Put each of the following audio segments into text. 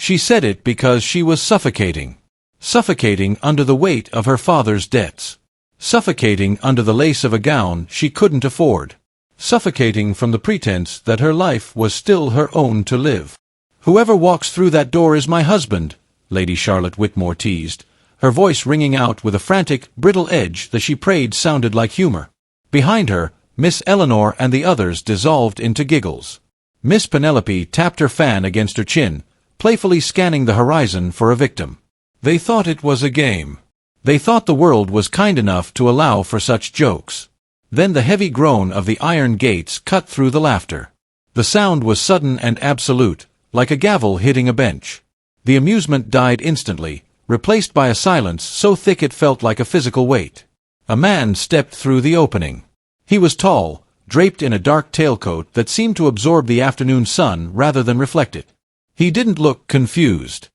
She said it because she was suffocating. Suffocating under the weight of her father's debts. Suffocating under the lace of a gown she couldn't afford. Suffocating from the pretense that her life was still her own to live. "Whoever walks through that door is my husband," Lady Charlotte Whitmore teased, her voice ringing out with a frantic, brittle edge that she prayed sounded like humor. Behind her, Miss Eleanor and the others dissolved into giggles. Miss Penelope tapped her fan against her chin, playfully scanning the horizon for a victim. They thought it was a game. They thought the world was kind enough to allow for such jokes. Then the heavy groan of the iron gates cut through the laughter. The sound was sudden and absolute, like a gavel hitting a bench. The amusement died instantly, replaced by a silence so thick it felt like a physical weight. A man stepped through the opening. He was tall, draped in a dark tailcoat that seemed to absorb the afternoon sun rather than reflect it. He didn't look confused.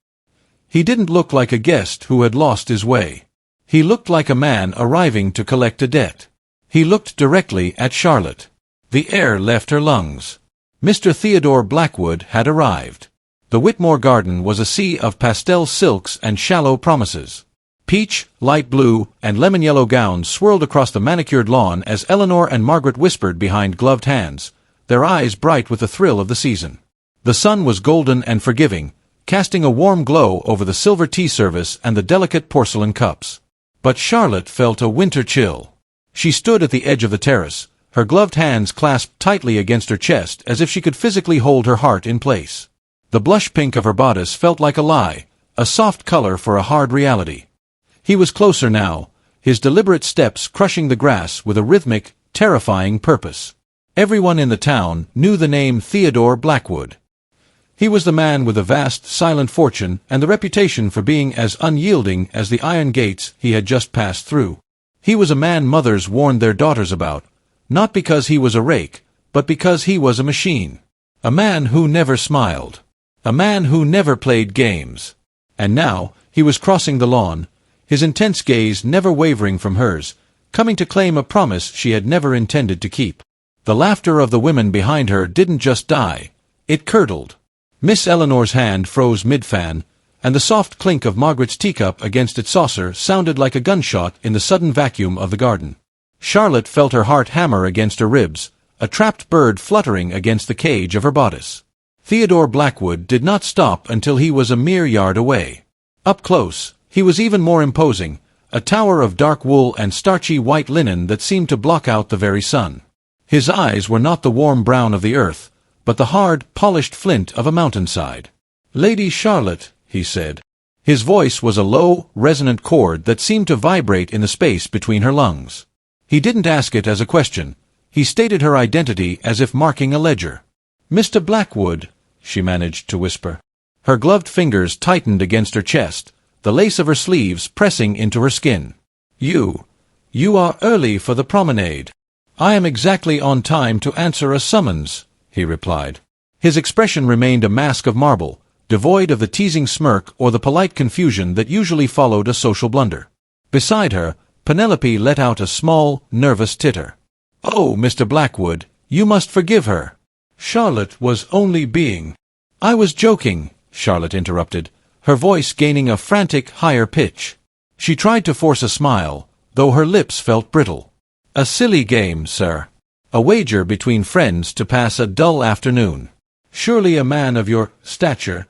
He didn't look like a guest who had lost his way. He looked like a man arriving to collect a debt. He looked directly at Charlotte. The air left her lungs. Mr. Theodore Blackwood had arrived. The Whitmore garden was a sea of pastel silks and shallow promises. Peach, light blue, and lemon yellow gowns swirled across the manicured lawn as Eleanor and Margaret whispered behind gloved hands, their eyes bright with the thrill of the season. The sun was golden and forgiving, casting a warm glow over the silver tea service and the delicate porcelain cups. But Charlotte felt a winter chill. She stood at the edge of the terrace, her gloved hands clasped tightly against her chest as if she could physically hold her heart in place. The blush pink of her bodice felt like a lie, a soft color for a hard reality. He was closer now, his deliberate steps crushing the grass with a rhythmic, terrifying purpose. Everyone in the town knew the name Theodore Blackwood. He was the man with a vast, silent fortune and the reputation for being as unyielding as the iron gates he had just passed through. He was a man mothers warned their daughters about, not because he was a rake, but because he was a machine. A man who never smiled. A man who never played games. And now, he was crossing the lawn, his intense gaze never wavering from hers, coming to claim a promise she had never intended to keep. The laughter of the women behind her didn't just die, it curdled. Miss Eleanor's hand froze mid-fan, and the soft clink of Margaret's teacup against its saucer sounded like a gunshot in the sudden vacuum of the garden. Charlotte felt her heart hammer against her ribs, a trapped bird fluttering against the cage of her bodice. Theodore Blackwood did not stop until he was a mere yard away. Up close, he was even more imposing, a tower of dark wool and starchy white linen that seemed to block out the very sun. His eyes were not the warm brown of the earth, but the hard, polished flint of a mountainside. "Lady Charlotte," he said. His voice was a low, resonant chord that seemed to vibrate in the space between her lungs. He didn't ask it as a question. He stated her identity as if marking a ledger. "Mr. Blackwood," she managed to whisper. Her gloved fingers tightened against her chest, the lace of her sleeves pressing into her skin. You are early for the promenade." "I am exactly on time to answer a summons," he replied. His expression remained a mask of marble, devoid of the teasing smirk or the polite confusion that usually followed a social blunder. Beside her, Penelope let out a small, nervous titter. "Oh, Mr. Blackwood, you must forgive her. Charlotte was only being—" "I was joking," Charlotte interrupted, her voice gaining a frantic, higher pitch. She tried to force a smile, though her lips felt brittle. "A silly game, sir. A wager between friends to pass a dull afternoon. Surely a man of your stature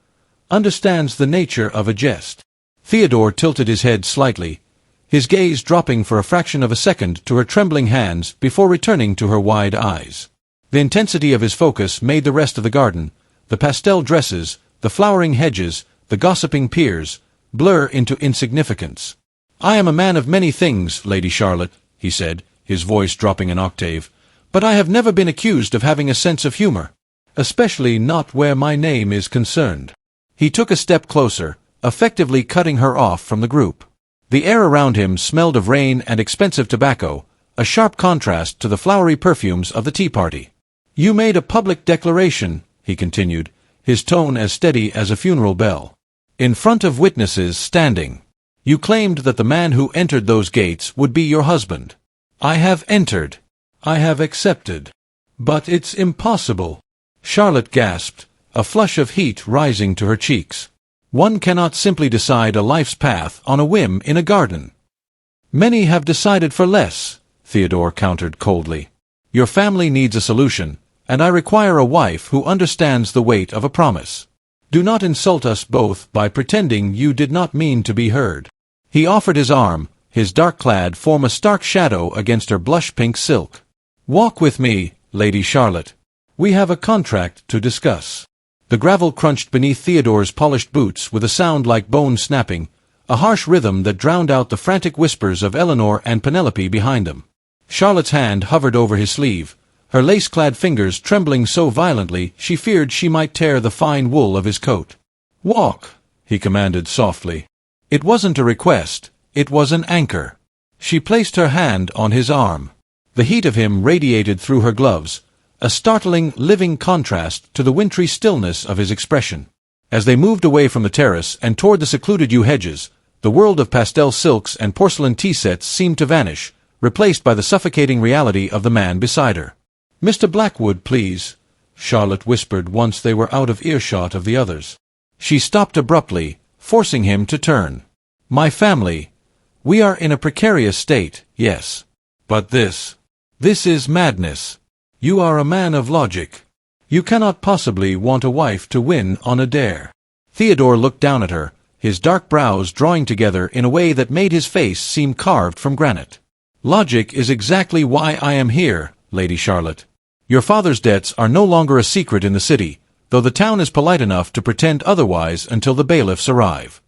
understands the nature of a jest." Theodore tilted his head slightly, his gaze dropping for a fraction of a second to her trembling hands before returning to her wide eyes. The intensity of his focus made the rest of the garden, the pastel dresses, the flowering hedges, the gossiping peers, blur into insignificance. "I am a man of many things, Lady Charlotte," he said, his voice dropping an octave, "but I have never been accused of having a sense of humor, especially not where my name is concerned." He took a step closer, effectively cutting her off from the group. The air around him smelled of rain and expensive tobacco, a sharp contrast to the flowery perfumes of the tea party. "You made a public declaration," he continued, his tone as steady as a funeral bell. "In front of witnesses standing. You claimed that the man who entered those gates would be your husband. I have entered. I have accepted. But it's impossible." Charlotte gasped, a flush of heat rising to her cheeks. One cannot simply decide a life's path on a whim in a garden. Many have decided for less, Theodore countered coldly. Your family needs a solution, and I require a wife who understands the weight of a promise. Do not insult us both by pretending you did not mean to be heard. He offered his arm, his dark-clad form a stark shadow against her blush-pink silk. Walk with me, Lady Charlotte. We have a contract to discuss. The gravel crunched beneath Theodore's polished boots with a sound like bone snapping, a harsh rhythm that drowned out the frantic whispers of Eleanor and Penelope behind them. Charlotte's hand hovered over his sleeve, her lace-clad fingers trembling so violently she feared she might tear the fine wool of his coat. Walk, he commanded softly. It wasn't a request, it was an anchor. She placed her hand on his arm. The heat of him radiated through her gloves, a startling, living contrast to the wintry stillness of his expression. As they moved away from the terrace and toward the secluded yew hedges, the world of pastel silks and porcelain tea sets seemed to vanish, replaced by the suffocating reality of the man beside her. "Mr. Blackwood, please," Charlotte whispered once they were out of earshot of the others. She stopped abruptly, forcing him to turn. "My family. We are in a precarious state, yes. But this is madness. You are a man of logic. You cannot possibly want a wife to win on a dare." Theodore looked down at her, his dark brows drawing together in a way that made his face seem carved from granite. "Logic is exactly why I am here, Lady Charlotte. Your father's debts are no longer a secret in the city, though the town is polite enough to pretend otherwise until the bailiffs arrive."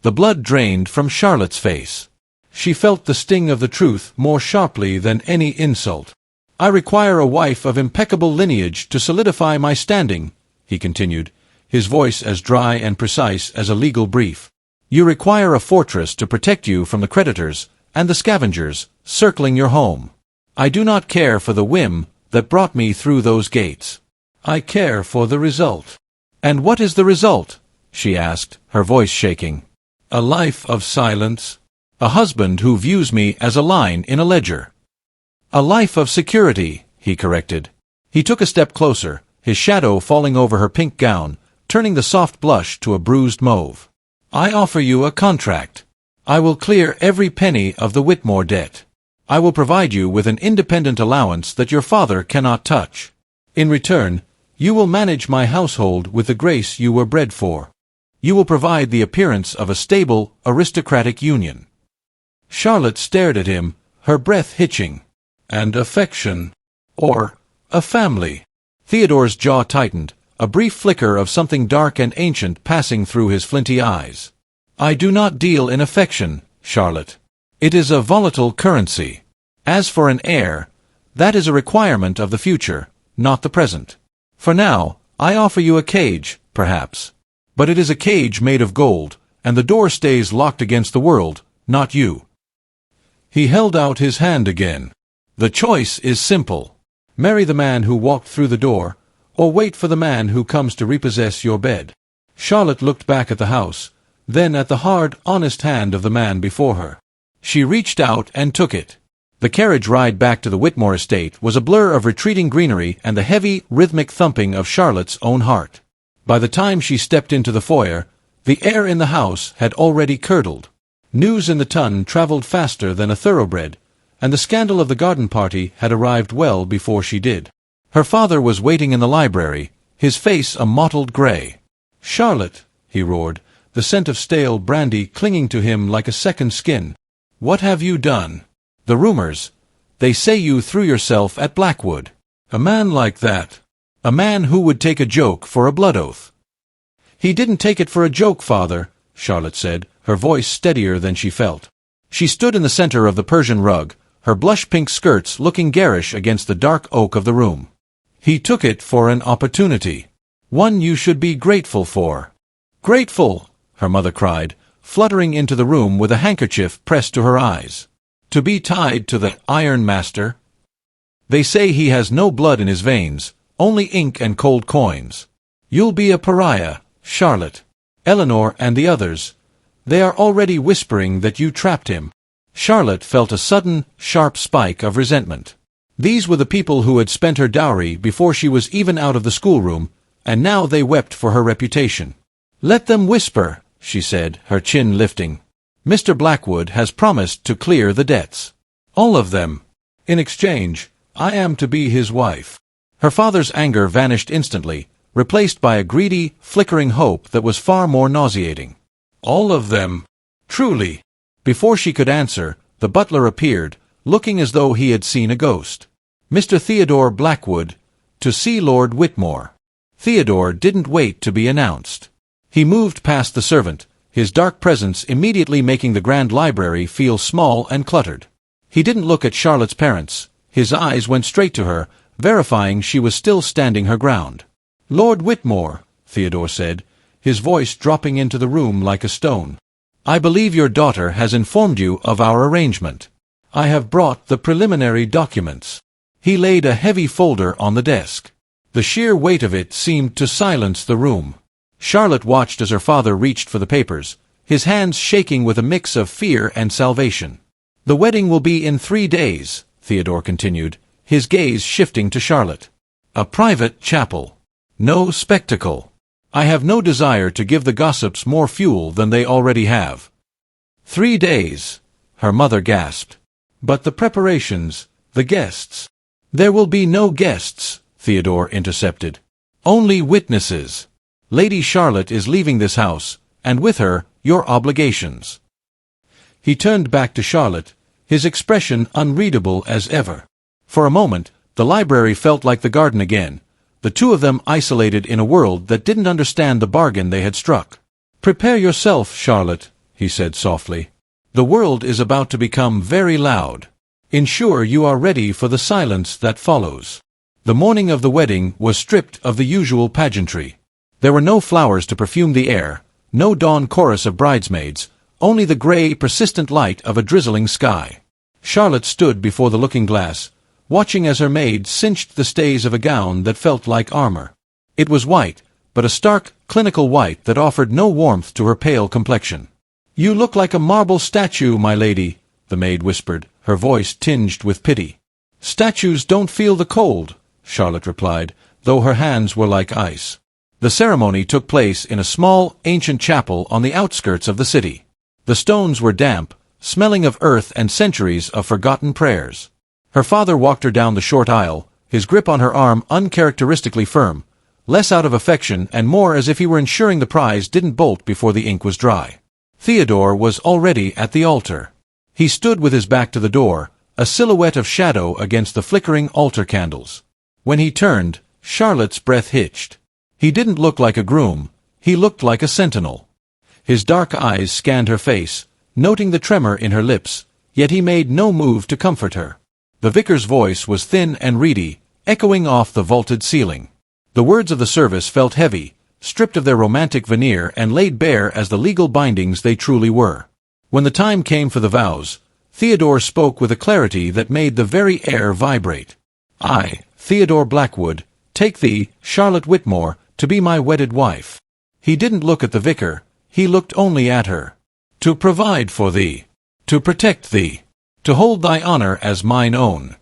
The blood drained from Charlotte's face. She felt the sting of the truth more sharply than any insult. "I require a wife of impeccable lineage to solidify my standing," he continued, his voice as dry and precise as a legal brief. "You require a fortress to protect you from the creditors and the scavengers circling your home. I do not care for the whim that brought me through those gates. I care for the result." "And what is the result?" she asked, her voice shaking. "A life of silence. A husband who views me as a line in a ledger." "A life of security," he corrected. He took a step closer, his shadow falling over her pink gown, turning the soft blush to a bruised mauve. "I offer you a contract. I will clear every penny of the Whitmore debt. I will provide you with an independent allowance that your father cannot touch. In return, you will manage my household with the grace you were bred for. You will provide the appearance of a stable, aristocratic union." Charlotte stared at him, her breath hitching. "And affection. Or a family." Theodore's jaw tightened, a brief flicker of something dark and ancient passing through his flinty eyes. "I do not deal in affection, Charlotte. It is a volatile currency. As for an heir, that is a requirement of the future, not the present. For now, I offer you a cage, perhaps. But it is a cage made of gold, and the door stays locked against the world, not you." He held out his hand again. "The choice is simple. Marry the man who walked through the door, or wait for the man who comes to repossess your bed." Charlotte looked back at the house, then at the hard, honest hand of the man before her. She reached out and took it. The carriage ride back to the Whitmore estate was a blur of retreating greenery and the heavy, rhythmic thumping of Charlotte's own heart. By the time she stepped into the foyer, the air in the house had already curdled. News in the Tun traveled faster than a thoroughbred, and the scandal of the garden party had arrived well before she did. Her father was waiting in the library, his face a mottled gray. "Charlotte," he roared, the scent of stale brandy clinging to him like a second skin. "What have you done? The rumors. They say you threw yourself at Blackwood. A man like that. A man who would take a joke for a blood oath." "He didn't take it for a joke, father," Charlotte said, her voice steadier than she felt. She stood in the center of the Persian rug, her blush-pink skirts looking garish against the dark oak of the room. "He took it for an opportunity. One you should be grateful for." "Grateful!" her mother cried, fluttering into the room with a handkerchief pressed to her eyes. "To be tied to the Iron Master? They say he has no blood in his veins, only ink and cold coins. You'll be a pariah, Charlotte. Eleanor and the others, they are already whispering that you trapped him." Charlotte felt a sudden, sharp spike of resentment. These were the people who had spent her dowry before she was even out of the schoolroom, and now they wept for her reputation. "Let them whisper," she said, her chin lifting. "Mr. Blackwood has promised to clear the debts. All of them. In exchange, I am to be his wife." Her father's anger vanished instantly, replaced by a greedy, flickering hope that was far more nauseating. "All of them? Truly?" Before she could answer, the butler appeared, looking as though he had seen a ghost. "Mr. Theodore Blackwood, to see Lord Whitmore." Theodore didn't wait to be announced. He moved past the servant, his dark presence immediately making the grand library feel small and cluttered. He didn't look at Charlotte's parents. His eyes went straight to her, verifying she was still standing her ground. "Lord Whitmore," Theodore said, his voice dropping into the room like a stone. "I believe your daughter has informed you of our arrangement. I have brought the preliminary documents." He laid a heavy folder on the desk. The sheer weight of it seemed to silence the room. Charlotte watched as her father reached for the papers, his hands shaking with a mix of fear and salvation. "The wedding will be in 3 days," Theodore continued, his gaze shifting to Charlotte. "A private chapel. No spectacle. I have no desire to give the gossips more fuel than they already have." 3 days, her mother gasped. "But the preparations, the guests." "There will be no guests," Theodore intercepted. "Only witnesses. Lady Charlotte is leaving this house, and with her, your obligations." He turned back to Charlotte, his expression unreadable as ever. For a moment, the library felt like the garden again, the two of them isolated in a world that didn't understand the bargain they had struck. "Prepare yourself, Charlotte," he said softly. "The world is about to become very loud. Ensure you are ready for the silence that follows." The morning of the wedding was stripped of the usual pageantry. There were no flowers to perfume the air, no dawn chorus of bridesmaids, only the gray, persistent light of a drizzling sky. Charlotte stood before the looking-glass, watching as her maid cinched the stays of a gown that felt like armor. It was white, but a stark, clinical white that offered no warmth to her pale complexion. "You look like a marble statue, my lady," the maid whispered, her voice tinged with pity. "Statues don't feel the cold," Charlotte replied, though her hands were like ice. The ceremony took place in a small, ancient chapel on the outskirts of the city. The stones were damp, smelling of earth and centuries of forgotten prayers. Her father walked her down the short aisle, his grip on her arm uncharacteristically firm, less out of affection and more as if he were ensuring the prize didn't bolt before the ink was dry. Theodore was already at the altar. He stood with his back to the door, a silhouette of shadow against the flickering altar candles. When he turned, Charlotte's breath hitched. He didn't look like a groom, he looked like a sentinel. His dark eyes scanned her face, noting the tremor in her lips, yet he made no move to comfort her. The vicar's voice was thin and reedy, echoing off the vaulted ceiling. The words of the service felt heavy, stripped of their romantic veneer and laid bare as the legal bindings they truly were. When the time came for the vows, Theodore spoke with a clarity that made the very air vibrate. "I, Theodore Blackwood, take thee, Charlotte Whitmore, to be my wedded wife." He didn't look at the vicar, he looked only at her. "To provide for thee, to protect thee, to hold thy honor as mine own."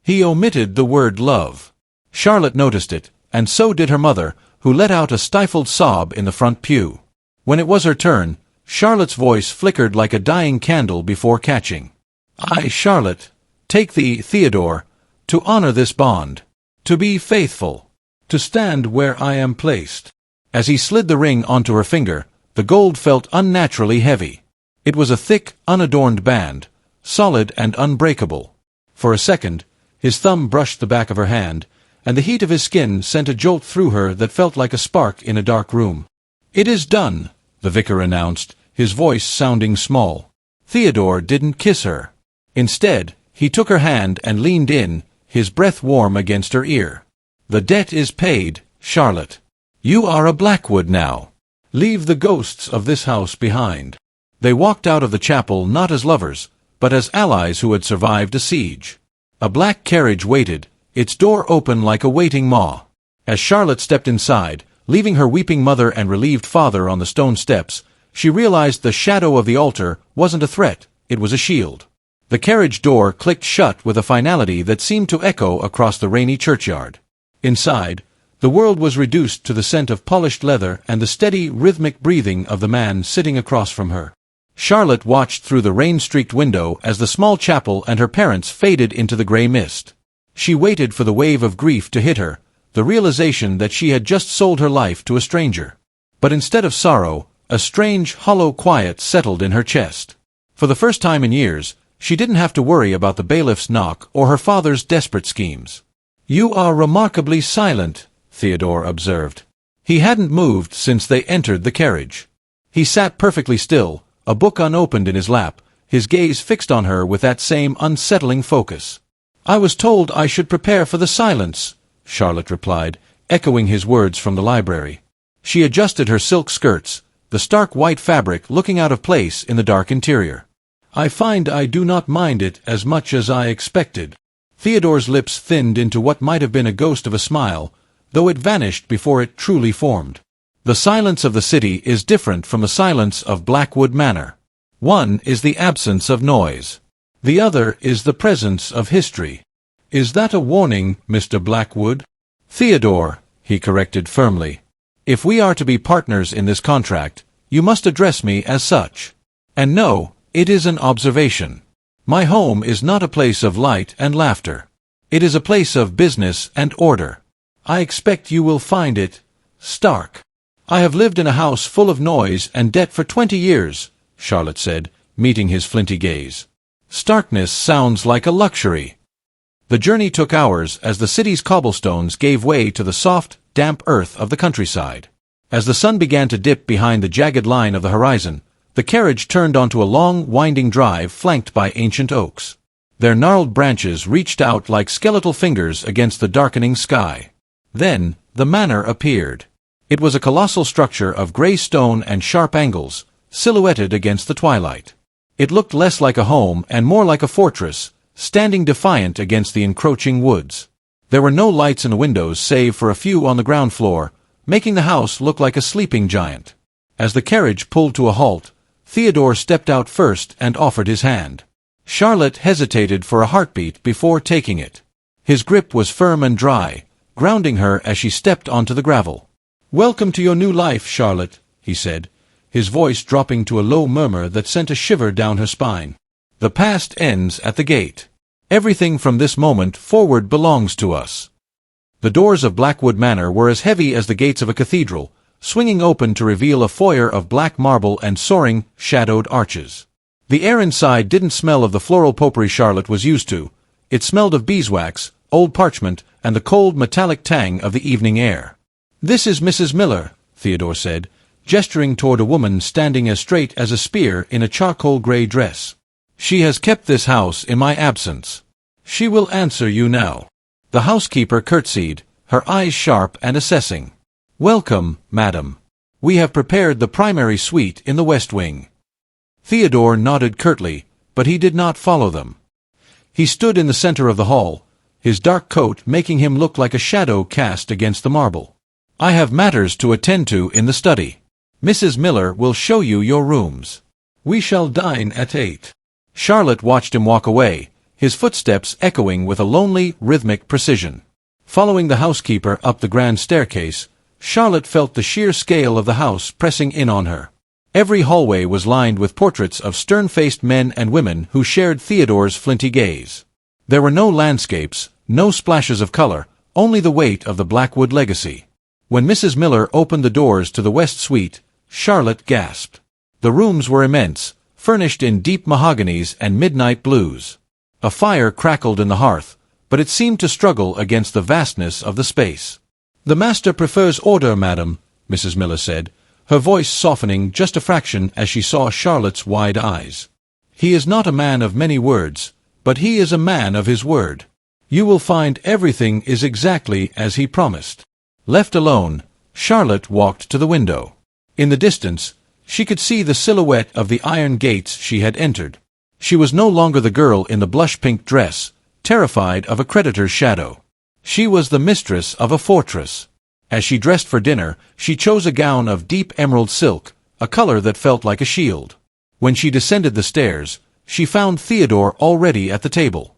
He omitted the word love. Charlotte noticed it, and so did her mother, who let out a stifled sob in the front pew. When it was her turn, Charlotte's voice flickered like a dying candle before catching. "I, Charlotte, take thee, Theodore, to honor this bond, to be faithful, to stand where I am placed." As he slid the ring onto her finger, the gold felt unnaturally heavy. It was a thick, unadorned band, solid and unbreakable. For a second, his thumb brushed the back of her hand, and the heat of his skin sent a jolt through her that felt like a spark in a dark room. "It is done," the vicar announced, his voice sounding small. Theodore didn't kiss her. Instead, he took her hand and leaned in, his breath warm against her ear. "The debt is paid, Charlotte. You are a Blackwood now. Leave the ghosts of this house behind." They walked out of the chapel not as lovers, but as allies who had survived a siege. A black carriage waited, its door open like a waiting maw. As Charlotte stepped inside, leaving her weeping mother and relieved father on the stone steps, she realized the shadow of the altar wasn't a threat, it was a shield. The carriage door clicked shut with a finality that seemed to echo across the rainy churchyard. Inside, The world was reduced to the scent of polished leather and the steady, rhythmic breathing of the man sitting across from her. Charlotte watched through the rain-streaked window as the small chapel and her parents faded into the grey mist. She waited for the wave of grief to hit her, the realization that she had just sold her life to a stranger. But instead of sorrow, a strange, hollow quiet settled in her chest. For the first time in years, she didn't have to worry about the bailiff's knock or her father's desperate schemes. "You are remarkably silent," Theodore observed. He hadn't moved since they entered the carriage. He sat perfectly still, a book unopened in his lap, his gaze fixed on her with that same unsettling focus. "I was told I should prepare for the silence," Charlotte replied, echoing his words from the library. She adjusted her silk skirts, the stark white fabric looking out of place in the dark interior. "I find I do not mind it as much as I expected." Theodore's lips thinned into what might have been a ghost of a smile, though it vanished before it truly formed. The silence of the city is different from the silence of Blackwood Manor. One is the absence of noise. The other is the presence of history. "Is that a warning, Mr. Blackwood?" "Theodore," he corrected firmly. "If we are to be partners in this contract, you must address me as such. And no, it is an observation. My home is not a place of light and laughter. It is a place of business and order. I expect you will find it stark." "I have lived in a house full of noise and debt for 20 years, Charlotte said, meeting his flinty gaze. "Starkness sounds like a luxury." The journey took hours as the city's cobblestones gave way to the soft, damp earth of the countryside. As the sun began to dip behind the jagged line of the horizon, the carriage turned onto a long, winding drive flanked by ancient oaks. Their gnarled branches reached out like skeletal fingers against the darkening sky. Then, the manor appeared. It was a colossal structure of grey stone and sharp angles, silhouetted against the twilight. It looked less like a home and more like a fortress, standing defiant against the encroaching woods. There were no lights in the windows save for a few on the ground floor, making the house look like a sleeping giant. As the carriage pulled to a halt, Theodore stepped out first and offered his hand. Charlotte hesitated for a heartbeat before taking it. His grip was firm and dry, grounding her as she stepped onto the gravel. "Welcome to your new life, Charlotte," he said, his voice dropping to a low murmur that sent a shiver down her spine. "The past ends at the gate. Everything from this moment forward belongs to us." The doors of Blackwood Manor were as heavy as the gates of a cathedral, swinging open to reveal a foyer of black marble and soaring, shadowed arches. The air inside didn't smell of the floral potpourri Charlotte was used to. It smelled of beeswax, old parchment, and the cold metallic tang of the evening air. "This is Mrs. Miller," Theodore said, gesturing toward a woman standing as straight as a spear in a charcoal-gray dress. "She has kept this house in my absence. She will answer you now." The housekeeper curtsied, her eyes sharp and assessing. "Welcome, madam. We have prepared the primary suite in the west wing." Theodore nodded curtly, but he did not follow them. He stood in the center of the hall, his dark coat making him look like a shadow cast against the marble. "I have matters to attend to in the study. Mrs. Miller will show you your rooms. We shall dine at 8. Charlotte watched him walk away, his footsteps echoing with a lonely, rhythmic precision. Following the housekeeper up the grand staircase, Charlotte felt the sheer scale of the house pressing in on her. Every hallway was lined with portraits of stern-faced men and women who shared Theodore's flinty gaze. There were no landscapes, no splashes of color, only the weight of the Blackwood legacy. When Mrs. Miller opened the doors to the west suite, Charlotte gasped. The rooms were immense, furnished in deep mahoganies and midnight blues. A fire crackled in the hearth, but it seemed to struggle against the vastness of the space. "The master prefers order, madam," Mrs. Miller said, her voice softening just a fraction as she saw Charlotte's wide eyes. "He is not a man of many words, but he is a man of his word. You will find everything is exactly as he promised." Left alone, Charlotte walked to the window. In the distance, she could see the silhouette of the iron gates she had entered. She was no longer the girl in the blush-pink dress, terrified of a creditor's shadow. She was the mistress of a fortress. As she dressed for dinner, she chose a gown of deep emerald silk, a color that felt like a shield. When she descended the stairs, she found Theodore already at the table.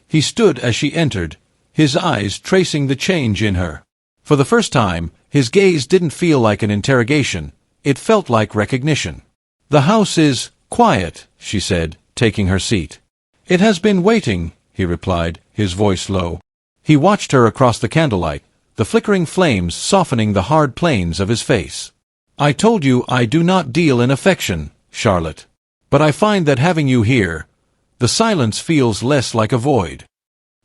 He stood as she entered, his eyes tracing the change in her. For the first time, his gaze didn't feel like an interrogation, it felt like recognition. "The house is quiet," she said, taking her seat. "It has been waiting," he replied, his voice low. He watched her across the candlelight, the flickering flames softening the hard planes of his face. "I told you I do not deal in affection, Charlotte. But I find that having you here, the silence feels less like a void."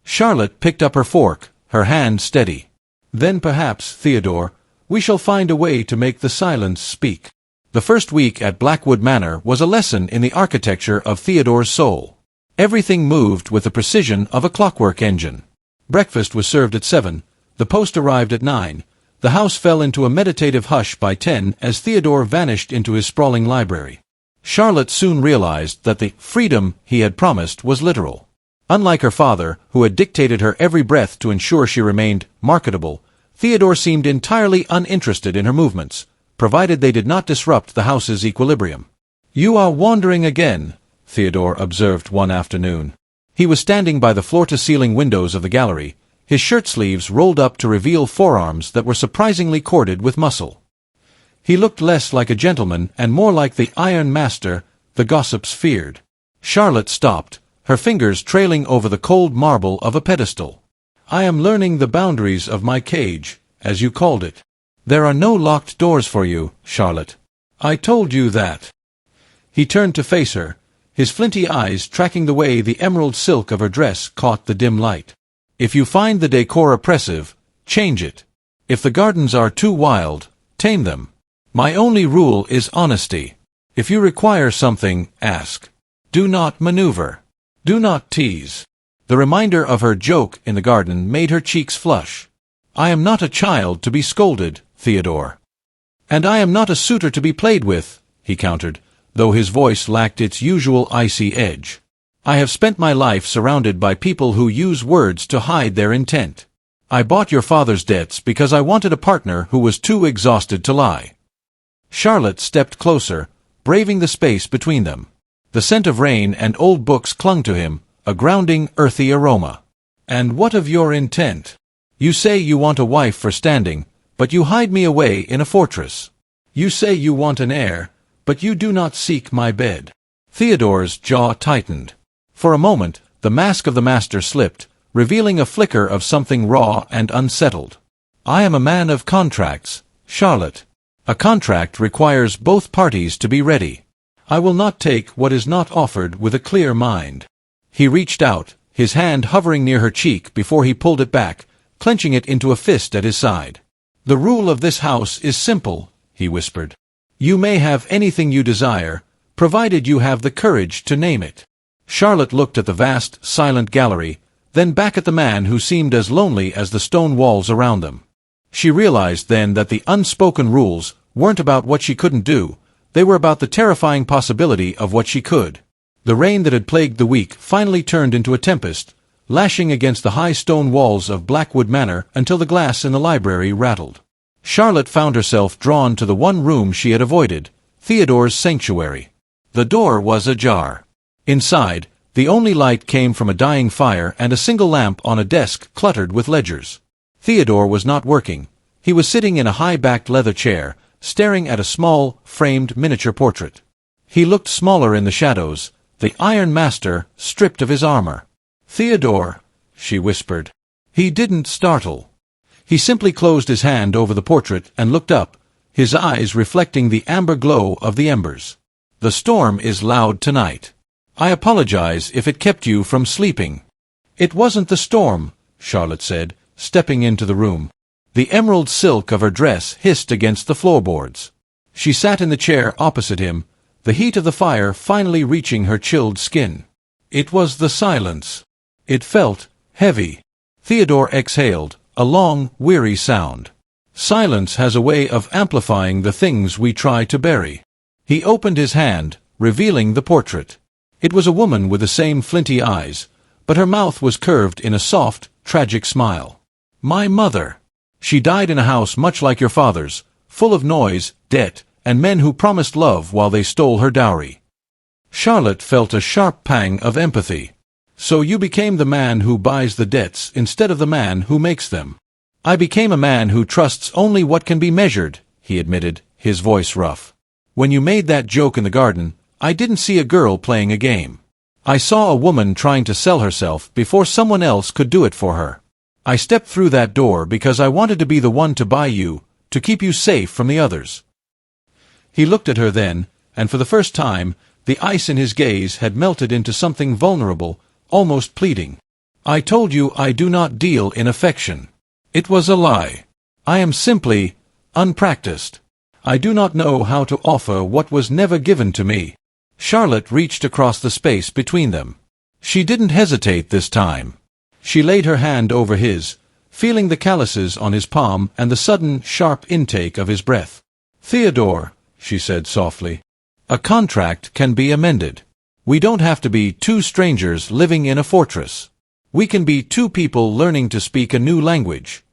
Charlotte picked up her fork, her hand steady. "Then perhaps, Theodore, we shall find a way to make the silence speak." The first week at Blackwood Manor was a lesson in the architecture of Theodore's soul. Everything moved with the precision of a clockwork engine. Breakfast was served at 7, the post arrived at 9, the house fell into a meditative hush by 10 as Theodore vanished into his sprawling library. Charlotte soon realized that the freedom he had promised was literal. Unlike her father, who had dictated her every breath to ensure she remained marketable, Theodore seemed entirely uninterested in her movements, provided they did not disrupt the house's equilibrium. "You are wandering again," Theodore observed one afternoon. He was standing by the floor-to-ceiling windows of the gallery, his shirt sleeves rolled up to reveal forearms that were surprisingly corded with muscle. He looked less like a gentleman and more like the Iron Master the gossips feared. Charlotte stopped, her fingers trailing over the cold marble of a pedestal. "I am learning the boundaries of my cage, as you called it. There are no locked doors for you, Charlotte. I told you that." He turned to face her, his flinty eyes tracking the way the emerald silk of her dress caught the dim light. "If you find the decor oppressive, change it. If the gardens are too wild, tame them. My only rule is honesty. If you require something, ask. Do not maneuver. Do not tease." The reminder of her joke in the garden made her cheeks flush. "I am not a child to be scolded, Theodore." "And I am not a suitor to be played with," he countered, though his voice lacked its usual icy edge. "I have spent my life surrounded by people who use words to hide their intent. I bought your father's debts because I wanted a partner who was too exhausted to lie." Charlotte stepped closer, braving the space between them. The scent of rain and old books clung to him, a grounding, earthy aroma. "And what of your intent? You say you want a wife for standing, but you hide me away in a fortress. You say you want an heir, but you do not seek my bed." Theodore's jaw tightened. For a moment, the mask of the master slipped, revealing a flicker of something raw and unsettled. "I am a man of contracts, Charlotte. A contract requires both parties to be ready. I will not take what is not offered with a clear mind." He reached out, his hand hovering near her cheek before he pulled it back, clenching it into a fist at his side. "The rule of this house is simple," he whispered. "You may have anything you desire, provided you have the courage to name it." Charlotte looked at the vast, silent gallery, then back at the man who seemed as lonely as the stone walls around them. She realized then that the unspoken rules weren't about what she couldn't do, they were about the terrifying possibility of what she could. The rain that had plagued the week finally turned into a tempest, lashing against the high stone walls of Blackwood Manor until the glass in the library rattled. Charlotte found herself drawn to the one room she had avoided, Theodore's sanctuary. The door was ajar. Inside, the only light came from a dying fire and a single lamp on a desk cluttered with ledgers. Theodore was not working. He was sitting in a high-backed leather chair, staring at a small, framed miniature portrait. He looked smaller in the shadows, the Iron Master stripped of his armor. "Theodore," she whispered. He didn't startle. He simply closed his hand over the portrait and looked up, his eyes reflecting the amber glow of the embers. "The storm is loud tonight. I apologize if it kept you from sleeping." "It wasn't the storm," Charlotte said, stepping into the room. The emerald silk of her dress hissed against the floorboards. She sat in the chair opposite him, the heat of the fire finally reaching her chilled skin. It was the silence. It felt heavy. Theodore exhaled, a long, weary sound. Silence has a way of amplifying the things we try to bury. He opened his hand, revealing the portrait. It was a woman with the same flinty eyes, but her mouth was curved in a soft, tragic smile. "My mother. She died in a house much like your father's, full of noise, debt, and men who promised love while they stole her dowry." Charlotte felt a sharp pang of empathy. "So you became the man who buys the debts instead of the man who makes them." I became a man who trusts only what can be measured, he admitted, his voice rough. When you made that joke in the garden, I didn't see a girl playing a game. I saw a woman trying to sell herself before someone else could do it for her. I stepped through that door because I wanted to be the one to buy you, to keep you safe from the others. He looked at her then, and for the first time, the ice in his gaze had melted into something vulnerable, almost pleading. I told you I do not deal in affection. It was a lie. I am simply unpracticed. I do not know how to offer what was never given to me. Charlotte reached across the space between them. She didn't hesitate this time. She laid her hand over his, feeling the calluses on his palm and the sudden, sharp intake of his breath. Theodore, she said softly, a contract can be amended. We don't have to be two strangers living in a fortress. We can be two people learning to speak a new language.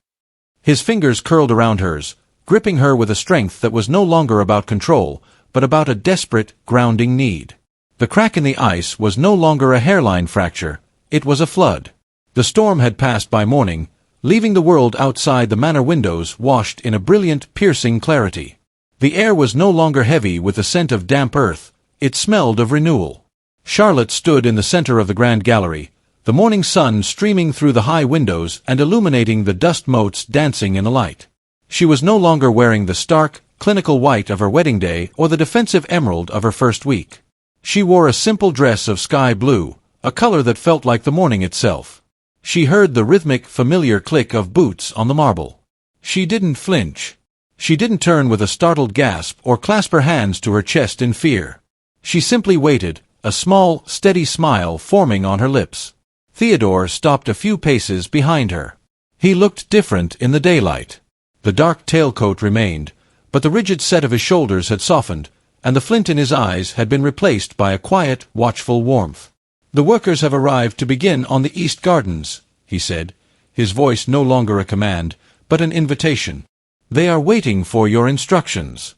His fingers curled around hers, gripping her with a strength that was no longer about control, but about a desperate, grounding need. The crack in the ice was no longer a hairline fracture, it was a flood. The storm had passed by morning, leaving the world outside the manor windows washed in a brilliant, piercing clarity. The air was no longer heavy with the scent of damp earth, it smelled of renewal. Charlotte stood in the center of the grand gallery, the morning sun streaming through the high windows and illuminating the dust motes dancing in the light. She was no longer wearing the stark, clinical white of her wedding day or the defensive emerald of her first week. She wore a simple dress of sky blue, a color that felt like the morning itself. She heard the rhythmic, familiar click of boots on the marble. She didn't flinch. She didn't turn with a startled gasp or clasp her hands to her chest in fear. She simply waited, a small, steady smile forming on her lips. Theodore stopped a few paces behind her. He looked different in the daylight. The dark tailcoat remained, but the rigid set of his shoulders had softened, and the flint in his eyes had been replaced by a quiet, watchful warmth. The workers have arrived to begin on the east gardens, he said, his voice no longer a command, but an invitation. They are waiting for your instructions.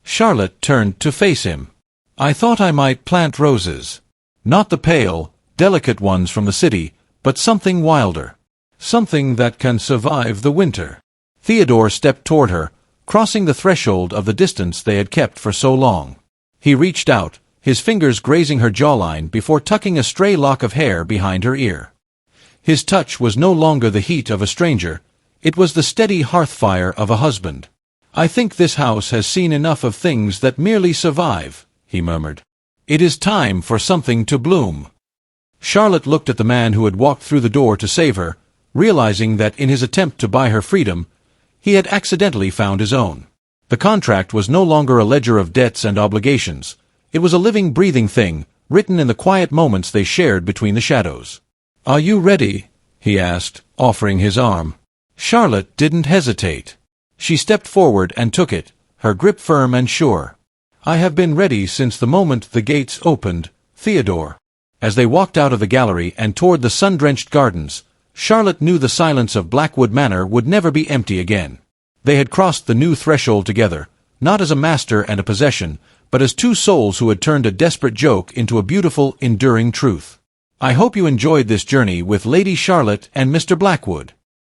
Charlotte turned to face him. I thought I might plant roses. Not the pale, delicate ones from the city, but something wilder. Something that can survive the winter. Theodore stepped toward her, crossing the threshold of the distance they had kept for so long. He reached out, his fingers grazing her jawline before tucking a stray lock of hair behind her ear. His touch was no longer the heat of a stranger, it was the steady hearth-fire of a husband. I think this house has seen enough of things that merely survive, he murmured. It is time for something to bloom. Charlotte looked at the man who had walked through the door to save her, realizing that in his attempt to buy her freedom, he had accidentally found his own. The contract was no longer a ledger of debts and obligations. It was a living, breathing thing, written in the quiet moments they shared between the shadows. Are you ready? He asked, offering his arm. Charlotte didn't hesitate. She stepped forward and took it, her grip firm and sure. I have been ready since the moment the gates opened, Theodore. As they walked out of the gallery and toward the sun-drenched gardens, Charlotte knew the silence of Blackwood Manor would never be empty again. They had crossed the new threshold together, not as a master and a possession, but as two souls who had turned a desperate joke into a beautiful, enduring truth. I hope you enjoyed this journey with Lady Charlotte and Mr. Blackwood.